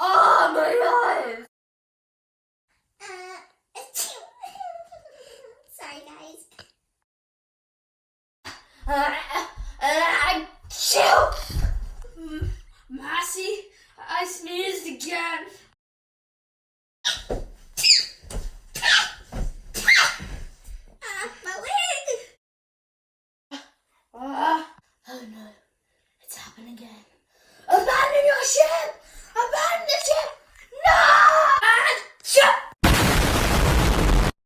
Oh my eyes! Sorry, guys. Massey, I sneezed again.